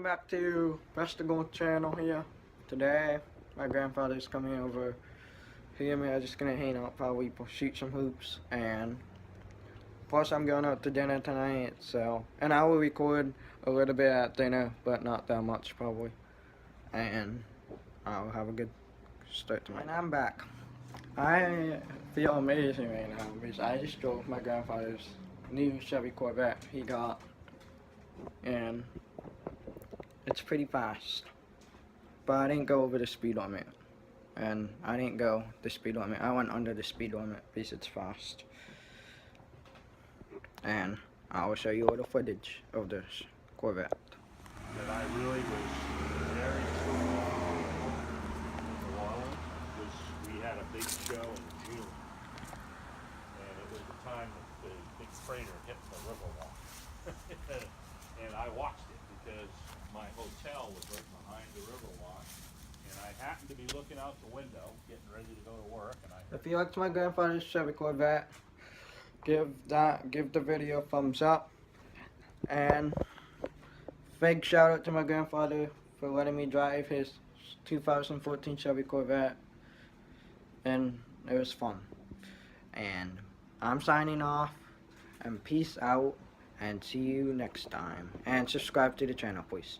back to Press the Gold channel here. Today, my grandfather's coming over. He and me are just gonna hang out, probably shoot some hoops, and plus I'm going out to dinner tonight, so, and I will record a little bit at dinner, but not that much probably, and I'll have a good start to my. And I'm back. I feel amazing right now because I just drove my grandfather's new Chevy Corvette he got, and it's pretty fast, but I didn't go over the speed limit, and I didn't go the speed limit. I went under the speed limit because it's fast, and I will show you a little footage of this Corvette. That I really was very New Orleans was we had a big show in June, and it was the time that the big freighter hit the Riverwalk. And I watched it because my hotel was right behind the Riverwalk, and I happened to be looking out the window, getting ready to go to work, and I heard, If you liked my grandfather's Chevy Corvette, give the video a thumbs up, and big shout out to my grandfather for letting me drive his 2014 Chevy Corvette, and it was fun. And I'm signing off, and peace out, and see you next time, and subscribe to the channel please.